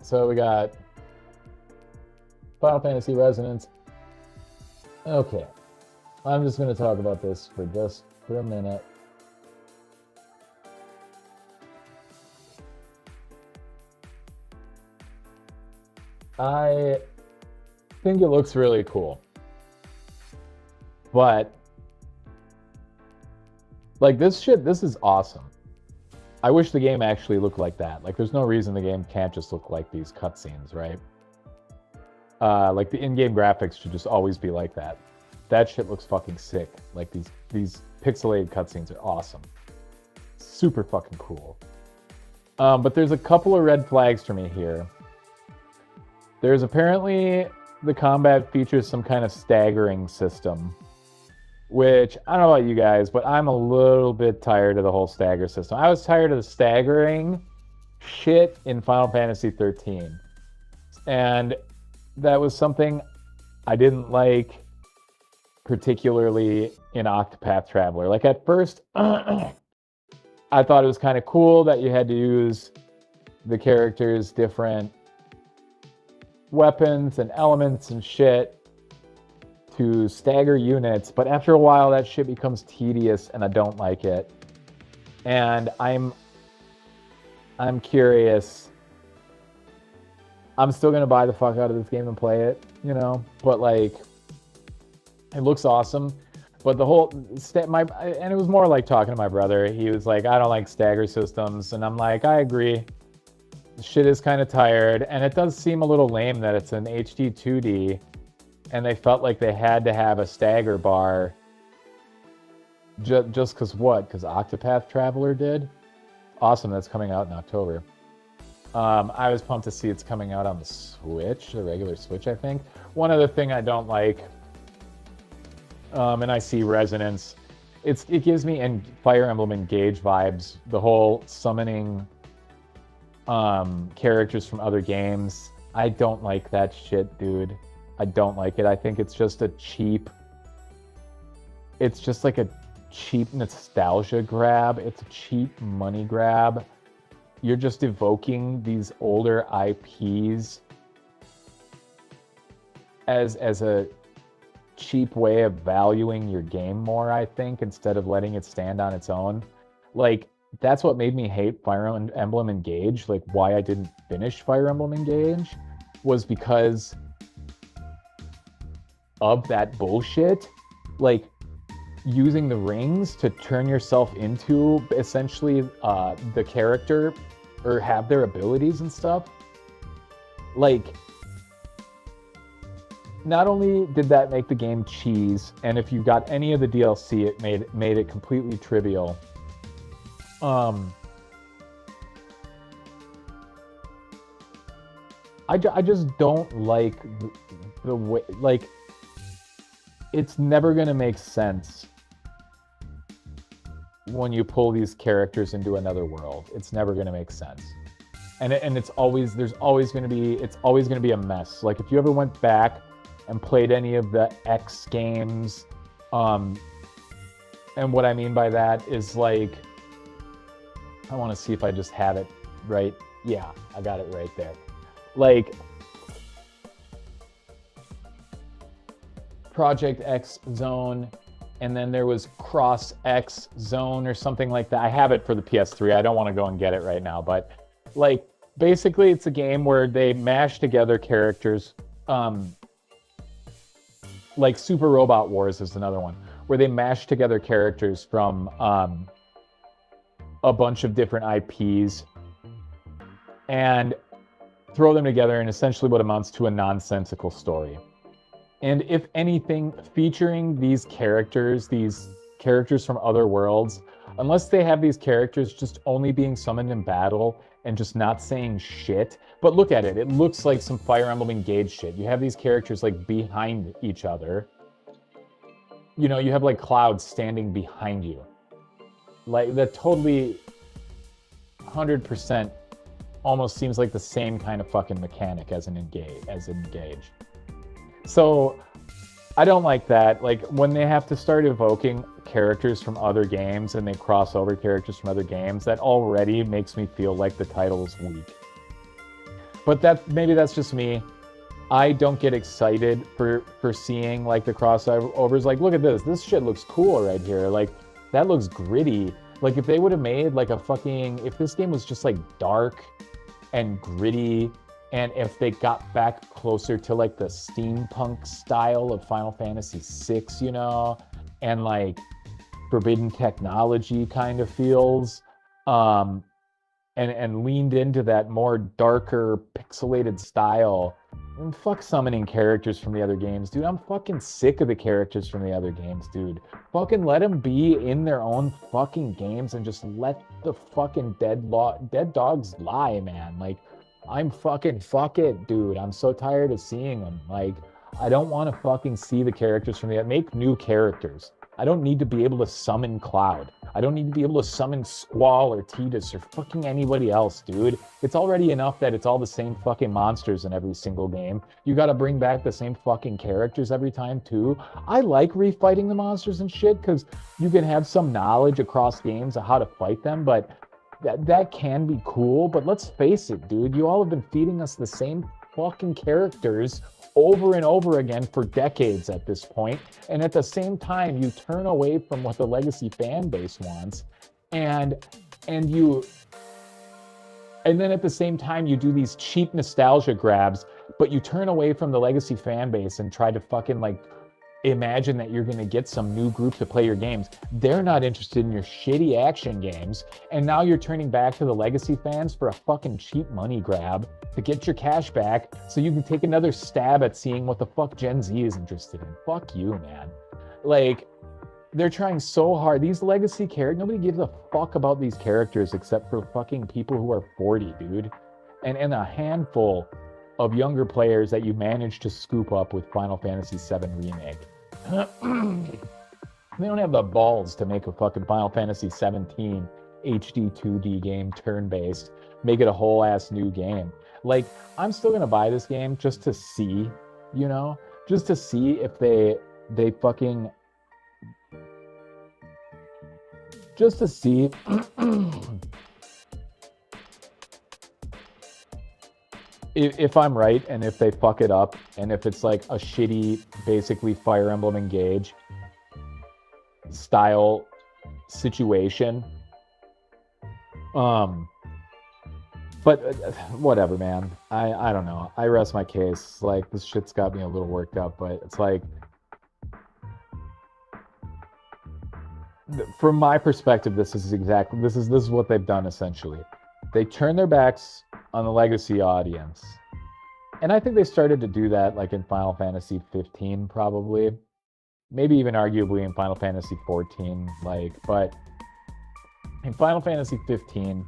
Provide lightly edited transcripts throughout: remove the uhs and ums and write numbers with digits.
So we got Final Fantasy Resonance. Okay, I'm just going to talk about this for a minute. I think it looks really cool, but like this is awesome. I wish the game actually looked like that. Like, there's no reason the game can't just look like these cutscenes, right? Like the in-game graphics should just always be like that. That shit looks fucking sick. Like these pixelated cutscenes are awesome. Super fucking cool. But there's a couple of red flags for me here. There's apparently the combat features some kind of staggering system, which I don't know about you guys, but I'm a little bit tired of the whole stagger system. I was tired of the staggering shit in Final Fantasy 13. And that was something I didn't like particularly in Octopath Traveler. Like at first, I thought it was kind of cool that you had to use the characters' different weapons and elements and shit to stagger units, but after a while that shit becomes tedious and I don't like it. And I'm curious. I'm still gonna buy the fuck out of this game and play it, you know, but like it looks awesome. But the whole and it was more like talking to my brother. He was like, I don't like stagger systems, and I'm like, I agree. Shit is kind of tired, and it does seem a little lame that it's an HD 2D, and they felt like they had to have a stagger bar just because what? Because Octopath Traveler did? Awesome, that's coming out in October. I was pumped to see it's coming out on the Switch, the regular Switch, I think. One other thing I don't like, and I see Resonance, it gives me Fire Emblem Engage vibes, the whole summoning characters from other games. I don't like that shit, dude. I don't like it. I think it's just it's just like a cheap nostalgia grab. It's a cheap money grab. You're just evoking these older IPs as a cheap way of valuing your game more, I think, instead of letting it stand on its own. Like, that's what made me hate Fire Emblem Engage. Like, why I didn't finish Fire Emblem Engage was because of that bullshit. Like, using the rings to turn yourself into essentially the character or have their abilities and stuff. Like, not only did that make the game cheese, and if you got any of the DLC, it made it completely trivial. I just don't like the way, like, it's never gonna make sense when you pull these characters into another world. It's never gonna make sense, and it's always gonna be a mess. Like, if you ever went back and played any of the X games, and what I mean by that is, like, I want to see if I just have it right. Yeah, I got it right there. Like, Project X Zone, and then there was Cross X Zone or something like that. I have it for the PS3. I don't want to go and get it right now, but like, basically it's a game where they mash together characters. Like Super Robot Wars is another one, where they mash together characters from a bunch of different IPs and throw them together in essentially what amounts to a nonsensical story. And if anything, featuring these characters from other worlds, unless they have these characters just only being summoned in battle and just not saying shit. But look at it. It looks like some Fire Emblem Engage shit. You have these characters like behind each other. You know, you have like Cloud standing behind you. Like, that totally 100% almost seems like the same kind of fucking mechanic as an Engage. So I don't like that. Like, when they have to start evoking characters from other games and they cross over characters from other games, that already makes me feel like the title is weak. But that maybe that's just me. I don't get excited for seeing like the crossovers. Like, look at this. This shit looks cool right here. Like, that looks gritty. Like, if they would have made like a fucking, if this game was just like dark and gritty, and if they got back closer to like the steampunk style of Final Fantasy VI, you know, and like forbidden technology kind of feels, and leaned into that more darker pixelated style. And fuck summoning characters from the other games, dude. I'm fucking sick of the characters from the other games, dude. Fucking let them be in their own fucking games and just let the fucking dead dogs lie, man. Like, I'm fucking fuck it, dude. I'm so tired of seeing them. Like, I don't want to fucking see the characters from the make new characters. I don't need to be able to summon Cloud. I don't need to be able to summon Squall or Tidus or fucking anybody else, dude. It's already enough that it's all the same fucking monsters in every single game. You gotta bring back the same fucking characters every time, too. I like refighting the monsters and shit, because you can have some knowledge across games of how to fight them, but that can be cool. But let's face it, dude. You all have been feeding us the same fucking characters over and over again for decades at this point, and at the same time you turn away from what the legacy fan base wants, and then at the same time you do these cheap nostalgia grabs, but you turn away from the legacy fan base and try to fucking like imagine that you're going to get some new group to play your games. They're not interested in your shitty action games, and now you're turning back to the legacy fans for a fucking cheap money grab to get your cash back so you can take another stab at seeing what the fuck Gen Z is interested in. Fuck you, man. Like, they're trying so hard. These legacy characters, nobody gives a fuck about these characters except for fucking people who are 40, dude. And a handful of younger players that you managed to scoop up with Final Fantasy VII Remake. They don't have the balls to make a fucking Final Fantasy 17 HD 2D game, turn-based, make it a whole ass new game. Like, I'm still gonna buy this game just to see, you know, just to see if they fucking, just to see if I'm right, and if they fuck it up, and if it's like a shitty, basically Fire Emblem Engage style situation. But whatever, man. I don't know. I rest my case. Like, this shit's got me a little worked up, but it's like, from my perspective, this is what they've done essentially. They turn their backs on the legacy audience. And I think they started to do that like in Final Fantasy 15 probably. Maybe even arguably in Final Fantasy 14, like, but in Final Fantasy 15,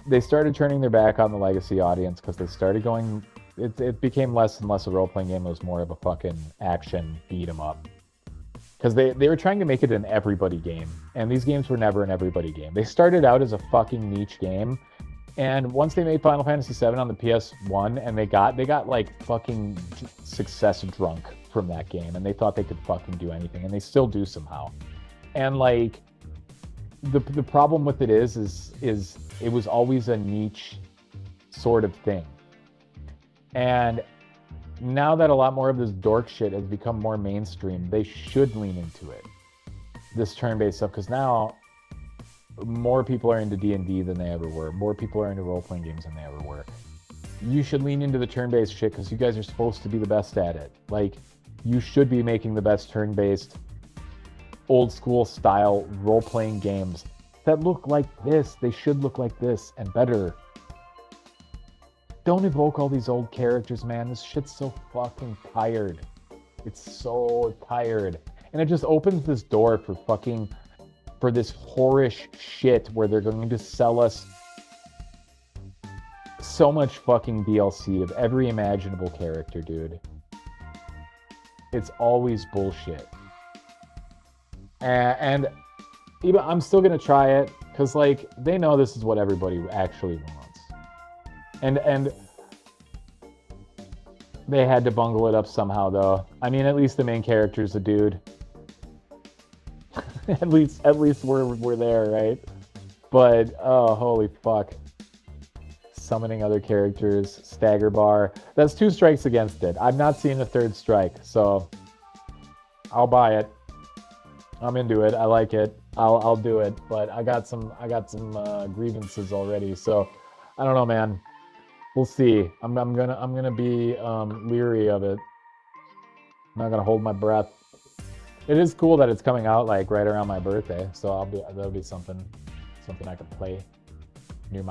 they started turning their back on the legacy audience because they started going, it became less and less a role-playing game. It was more of a fucking action beat 'em up. Because they were trying to make it an everybody game, and these games were never an everybody game. They started out as a fucking niche game, and once they made Final Fantasy VII on the PS1, and they got like fucking success drunk from that game, and they thought they could fucking do anything, and they still do somehow. And like, the problem with it is it was always a niche sort of thing. And now that a lot more of this dork shit has become more mainstream, they should lean into it. This turn-based stuff, because now more people are into D&D than they ever were. More people are into role-playing games than they ever were. You should lean into the turn-based shit because you guys are supposed to be the best at it. Like, you should be making the best turn-based, old-school style role-playing games that look like this. They should look like this and better. Don't evoke all these old characters, man. This shit's so fucking tired. It's so tired. And it just opens this door for this whorish shit where they're going to sell us so much fucking DLC of every imaginable character, dude. It's always bullshit. And even I'm still gonna try it because, like, they know this is what everybody actually wants. And they had to bungle it up somehow, though. I mean, at least the main character's a dude. at least we're there, right? But oh, holy fuck! summoning other characters, stagger bar. That's 2 strikes against it. I've not seen a 3rd strike, so I'll buy it. I'm into it. I like it. I'll do it. But I got some grievances already, so I don't know, man. We'll see. I'm gonna be leery of it. I'm not gonna hold my breath. It is cool that it's coming out like right around my birthday, so that'll be something I can play.